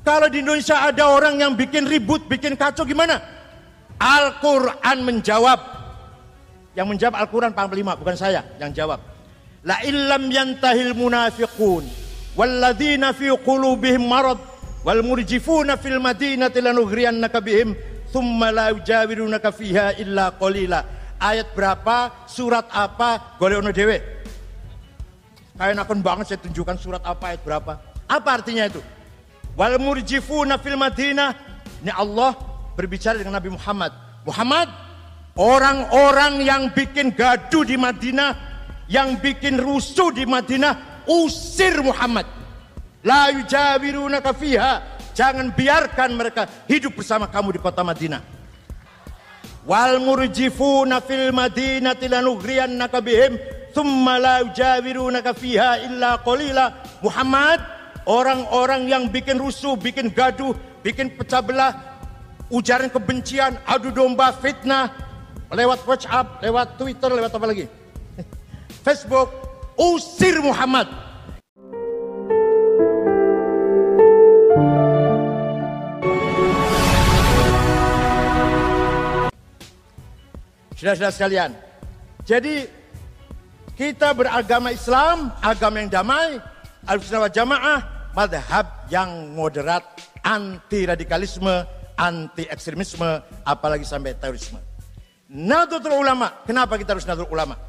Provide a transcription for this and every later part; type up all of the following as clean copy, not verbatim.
Kalau di Indonesia ada orang yang bikin ribut, bikin kacau gimana? Al-Quran menjawab. Yang menjawab Al-Quran panglima, bukan saya yang jawab. La illam yantahil munafiqun walladzina fi qulubihim marad wal murjifuna fil madinati lanugriyannaka bihim thumma la yujawirunaka fiha illa qalila. Ayat berapa, surat apa, golekno dhewe. Kayak nakon banget saya tunjukkan surat apa, ayat berapa. Apa artinya itu? Wal murjifuna fil madinah. Ini Allah berbicara dengan Nabi Muhammad. Muhammad, orang-orang yang bikin gaduh di Madinah, yang bikin rusuh di Madinah, usir Muhammad. La yujawirunaka fiha. Jangan biarkan mereka hidup bersama kamu di kota Madinah. Wal murjifuna fil madinati lanugriyannaka bihim thumma la yujawirunaka fiha illa qalila. Muhammad, orang-orang yang bikin rusuh, bikin gaduh, bikin pecah belah, ujaran kebencian, adu domba, fitnah, lewat WhatsApp, lewat Twitter, lewat apa lagi? Facebook, usir Muhammad. Saudara-saudara sekalian, jadi kita beragama Islam, agama yang damai, Ahlussunnah wal Jamaah, madhab yang moderat, anti radikalisme, anti ekstremisme, apalagi sampai terorisme. Nahdlatul Ulama, kenapa kita harus Nahdlatul Ulama?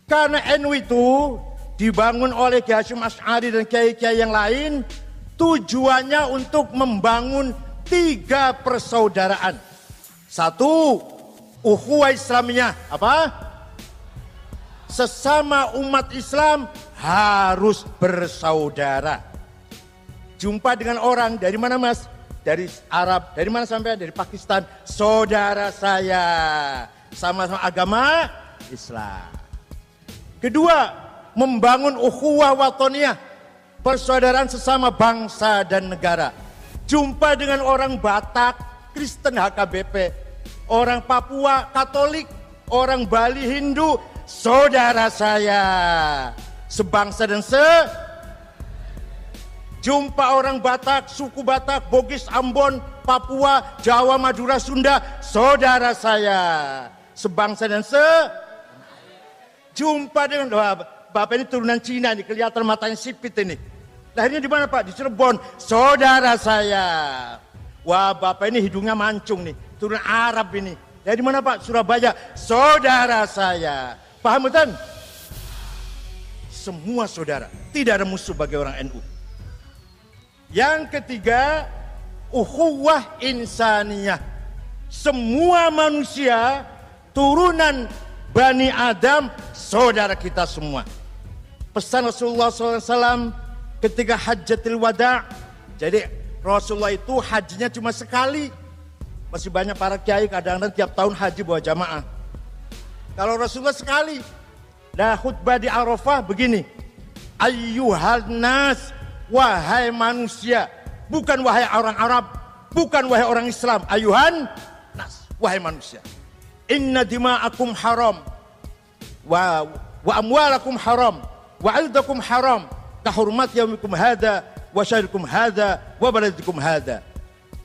Karena NU itu dibangun oleh Kiai Hasyim Asy'ari dan kiai-kiai yang lain, tujuannya untuk membangun 3 persaudaraan. 1, ukhuwah Islamiyah, apa? Sesama umat Islam harus bersaudara. Jumpa dengan orang dari mana mas? Dari Arab, dari mana sampai? Dari Pakistan. Saudara saya, sama-sama agama Islam. Kedua, membangun ukhuwah watoniyah, persaudaraan sesama bangsa dan negara. Jumpa dengan orang Batak, Kristen HKBP, orang Papua Katolik, orang Bali Hindu, saudara saya, sebangsa dan jumpa orang Batak, suku Batak, Bugis, Ambon, Papua, Jawa, Madura, Sunda, saudara saya, sebangsa dan jumpa dengan Bapak ini turunan Cina nih, kelihatan matanya sipit ini. Lahirnya di mana Pak? Di Cirebon, saudara saya. Wah, Bapak ini hidungnya mancung nih, turunan Arab ini. Dari mana Pak? Surabaya, saudara saya. Paham betul? Semua saudara, tidak ada musuh bagi orang NU. Yang ketiga, ukhuwah insaniyah. Semua manusia, turunan Bani Adam, saudara kita semua. Pesan Rasulullah SAW ketika hajjatul wada'. Jadi Rasulullah itu hajinya cuma sekali. Masih banyak para kiai kadang-kadang tiap tahun haji bawa jamaah. Kalau Rasulullah sekali. Nah khutbah di Arafah begini. Ayyuhal nas, wahai manusia. Bukan wahai orang Arab, bukan wahai orang Islam. Ayyuhan nas, wahai manusia. Inna dima'akum haram wa amwalakum haram wa ildakum haram kahurmat yaumikum hadha wa syahrikum hadha wa baladikum hadha.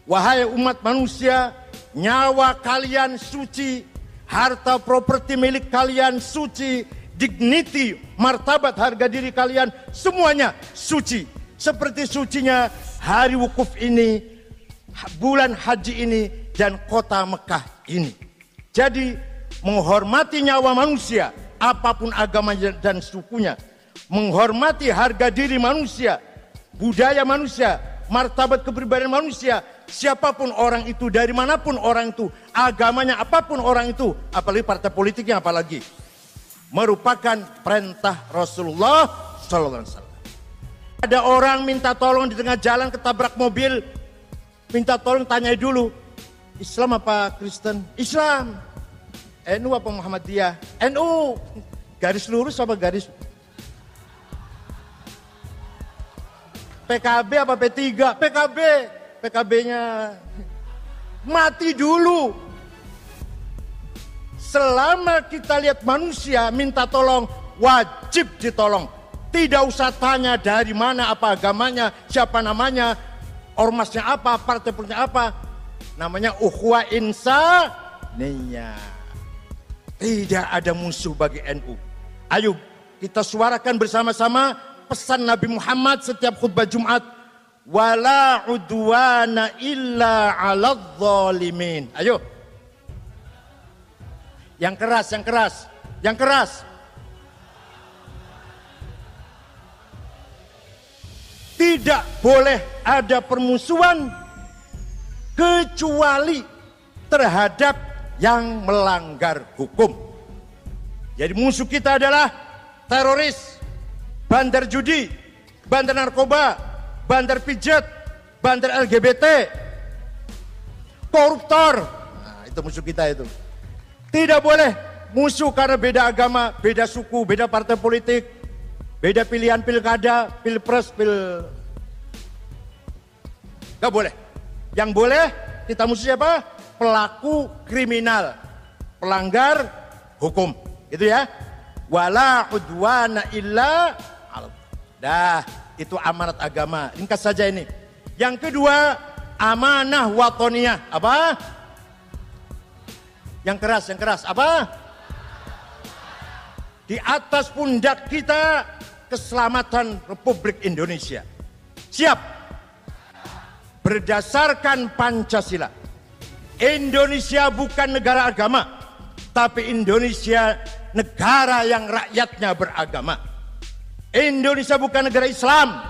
Wahai umat manusia, nyawa kalian suci, harta properti milik kalian suci, dignity, martabat harga diri kalian semuanya suci. Seperti sucinya hari wukuf ini, bulan haji ini, dan kota Mekah ini. Jadi menghormati nyawa manusia, apapun agamanya dan sukunya, menghormati harga diri manusia, budaya manusia, martabat kepribadian manusia, siapapun orang itu, dari manapun orang itu, agamanya apapun orang itu, apalagi partai politiknya apalagi, merupakan perintah Rasulullah SAW. Ada orang minta tolong di tengah jalan ketabrak mobil, minta tolong tanyai dulu, Islam apa Kristen? Islam. NU apa Muhammadiyah? NU. Garis lurus apa garis? PKB apa P3? PKB. PKB-nya mati dulu. Selama kita lihat manusia minta tolong, wajib ditolong. Tidak usah tanya dari mana, apa agamanya, siapa namanya. ormasnya apa, partai politiknya apa. Namanya ukhuwah insaniyah. Tidak ada musuh bagi NU. Ayo kita suarakan bersama-sama pesan Nabi Muhammad setiap khutbah Jumat. Wala udwana illa 'alal zalimin. Ayo. Yang keras, yang keras, yang keras. Tidak boleh ada permusuhan kecuali terhadap yang melanggar hukum. Jadi musuh kita adalah teroris, bandar judi, bandar narkoba, bandar pijat, bandar LGBT, koruptor. Nah, itu musuh kita itu. Tidak boleh musuh karena beda agama, beda suku, beda partai politik, beda pilihan pilkada, pilpres, Gak boleh. Yang boleh kita musuh siapa? Pelaku kriminal, pelanggar hukum. Itu ya. Wala udwana illa dah, itu amanat agama. Ringkas saja ini. Yang kedua, amanah watoniyah. Apa? Yang keras, yang keras. Apa? Di atas pundak kita keselamatan Republik Indonesia. Siap? Berdasarkan Pancasila. Indonesia bukan negara agama, tapi Indonesia negara yang rakyatnya beragama. Indonesia bukan negara Islam,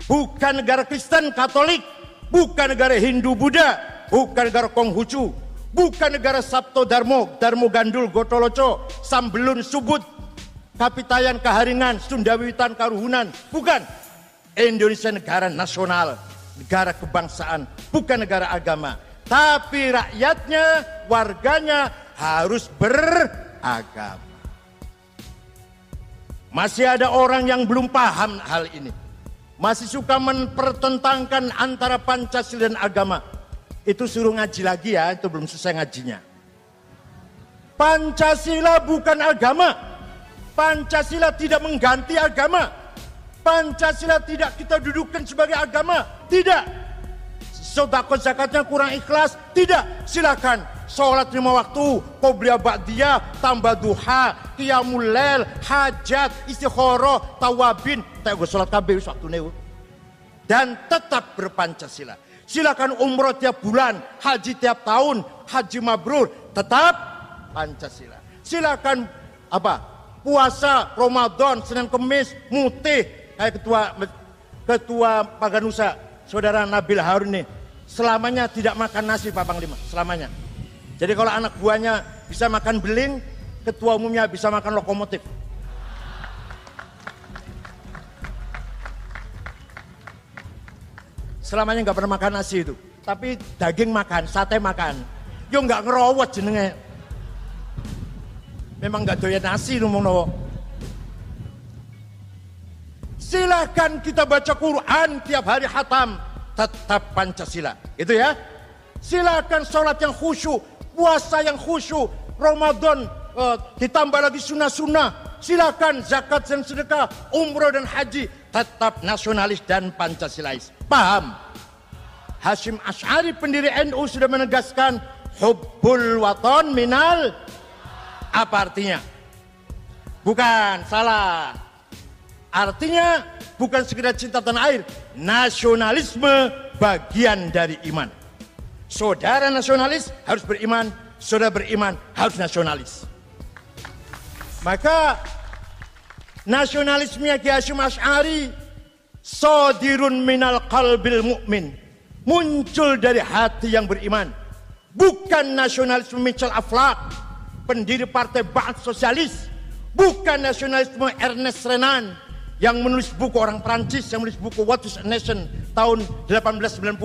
bukan negara Kristen Katolik, bukan negara Hindu Buddha, bukan negara Konghucu, bukan negara Sabto Darmo, Darmo Gandul, Gotoloco, Sambelun, Subut, Kapitayan, Kaharingan, Sundawiwitan, Karuhunan. Bukan. Indonesia negara nasional, negara kebangsaan, bukan negara agama. Tapi rakyatnya, warganya harus beragama. Masih ada orang yang belum paham hal ini. Masih suka mempertentangkan antara Pancasila dan agama. Itu suruh ngaji lagi ya, itu belum selesai ngajinya. Pancasila bukan agama. Pancasila tidak mengganti agama. Pancasila tidak kita dudukkan sebagai agama. Tidak. Sedekah zakatnya kurang ikhlas. Tidak. Silakan. Sholat 5 waktu. Qobliyah ba'diyah. Tambah duha. Qiyamul lail. Hajat. Istikharah. Tawabin. Tak gue sholat kabeh waktu ini. Dan tetap berpancasila. Silakan umroh tiap bulan. Haji tiap tahun. Haji mabrur. Tetap Pancasila. Silakan apa? Puasa Ramadan, Senin Kemis, mutih. Kayak ketua Paganusa, Saudara Nabil Harun nih, selamanya tidak makan nasi Pak Panglima, selamanya. Jadi kalau anak buahnya bisa makan beling, ketua umumnya bisa makan lokomotif. Selamanya nggak pernah makan nasi itu, tapi daging makan, sate makan. Yo nggak ngerowot jenenge. Memang nggak doyan nasi ngomong. Silahkan kita baca Quran tiap hari khatam, tetap Pancasila. Itu ya. Silahkan sholat yang khusyuk, puasa yang khusyuk, Ramadan ditambah lagi sunnah-sunnah. Silahkan zakat dan sedekah, umroh dan haji, tetap nasionalis dan Pancasilais. Paham? Hasyim Asy'ari pendiri NU sudah menegaskan hubbul waton minal. Apa artinya? Bukan, salah. Artinya bukan sekedar cinta tanah air, nasionalisme bagian dari iman. Saudara nasionalis harus beriman, saudara beriman harus nasionalis. Maka nasionalisme Ki Hasyim Asy'ari sadirun minal qalbil mu'min, muncul dari hati yang beriman. Bukan nasionalisme Michel Aflaq, pendiri partai Ba'ath Sosialis. Bukan nasionalisme Ernest Renan yang menulis buku, orang Prancis yang menulis buku What is a Nation tahun 1895.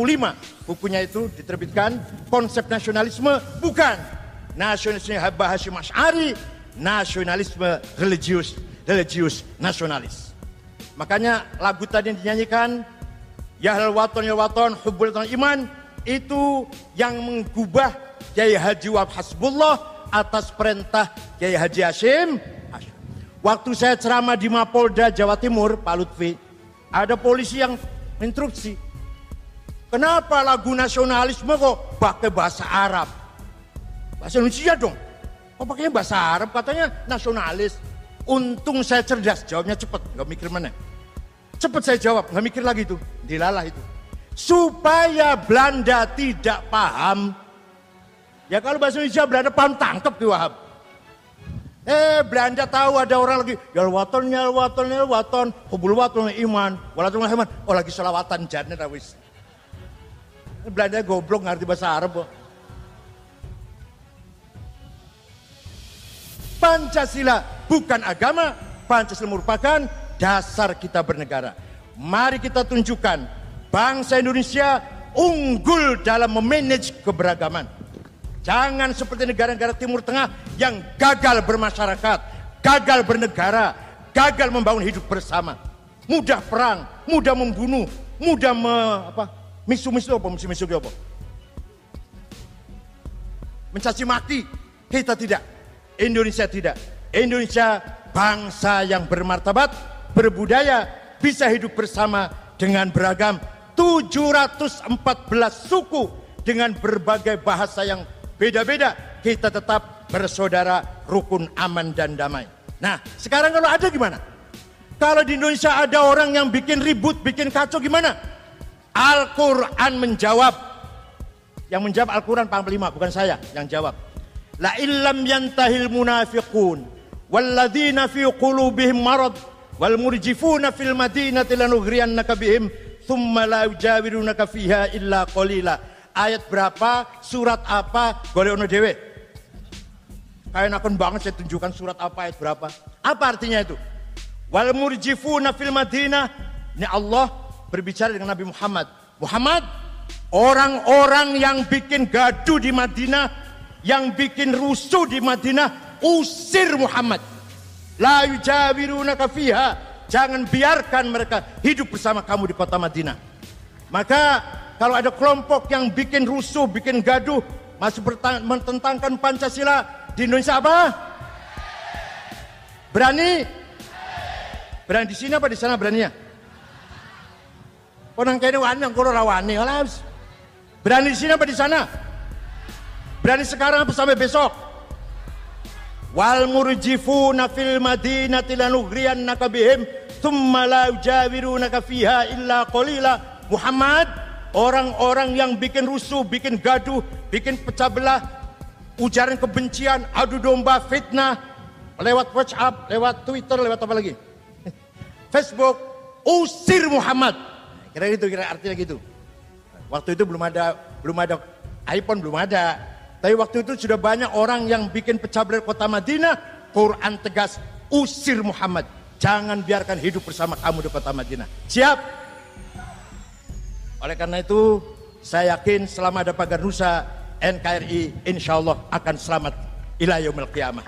Bukunya itu diterbitkan, konsep nasionalisme. Bukan. Nasionalisme Habib Hasyim Asy'ari, nasionalisme religius nasionalis. Makanya lagu tadi yang dinyanyikan ya waton hubbul iman, itu yang mengubah Kiai Haji Wahab Hasbullah atas perintah Kiai Haji Hasyim. Waktu saya ceramah di Mapolda Jawa Timur, Pak Lutfi, ada polisi yang instruksi, Kenapa lagu nasionalisme kok pakai bahasa Arab? Bahasa Indonesia dong. Kok pakainya bahasa Arab? Katanya nasionalis. Untung saya cerdas, jawabnya cepet, nggak mikir mana. Cepet saya jawab, nggak mikir lagi itu. Dilalah itu. Supaya Belanda tidak paham. Ya kalau bahasa Indonesia Belanda paham, tangkep di Wahab. Belanda tahu ada orang lagi yal waton, hubul waton iman, walatul iman. Oh lagi selawatan jannah wis. Belanda goblok ngerti bahasa Arab. Pancasila bukan agama, Pancasila merupakan dasar kita bernegara. Mari kita tunjukkan bangsa Indonesia unggul dalam memanage keberagaman. Jangan seperti negara-negara Timur Tengah yang gagal bermasyarakat, gagal bernegara, gagal membangun hidup bersama. Mudah perang, mudah membunuh, mudah misu-misu apa? Mencaci maki. Kita tidak. Indonesia tidak. Indonesia bangsa yang bermartabat, berbudaya, bisa hidup bersama dengan beragam 714 suku dengan berbagai bahasa yang beda-beda. Kita tetap bersaudara, rukun, aman dan damai. Nah, sekarang kalau ada gimana? Kalau di Indonesia ada orang yang bikin ribut, bikin kacau gimana? Al-Quran menjawab. Yang menjawab Al-Quran Panglima, bukan saya yang jawab. La illam yantahil munafiqun walladzina fi qulubihim marad wal murjifuna fil madinati lanughriyannaka bihim thumma la yujawirunaka fiha illa qalila. Ayat berapa? Surat apa? Golek ono dhewe. Kaenaken banget saya tunjukkan surat apa, ayat berapa. Apa artinya itu? Wal murjifuna fil madinah. Ini Allah berbicara dengan Nabi Muhammad. Muhammad, orang-orang yang bikin gaduh di Madinah, yang bikin rusuh di Madinah, usir Muhammad. La yujawirunaka fiha. Jangan biarkan mereka hidup bersama kamu di kota Madinah. Maka kalau ada kelompok yang bikin rusuh, bikin gaduh, masih mententangkan Pancasila di Indonesia apa? Berani? Berani di sini apa di sana beraninya? Orang kene wani yang kono rawani. Berani di sini apa di sana? Berani sekarang apa sampai besok? Wal murjifuna fil madinati lanughriyannaka bihim thumma la yujawirunaka fiha illa qalila. Muhammad, orang-orang yang bikin rusuh, bikin gaduh, bikin pecah belah, ujaran kebencian, adu domba, fitnah lewat WhatsApp, lewat Twitter, lewat apa lagi? Facebook, usir Muhammad. Kira gitu, kira artinya gitu. Waktu itu belum ada iPhone, belum ada. Tapi waktu itu sudah banyak orang yang bikin pecah belah kota Madinah. Quran tegas, usir Muhammad. Jangan biarkan hidup bersama kamu di kota Madinah. Siap? Oleh karena itu, saya yakin selama ada Pagar Nusa, NKRI insya Allah akan selamat ila yaumil qiyamah.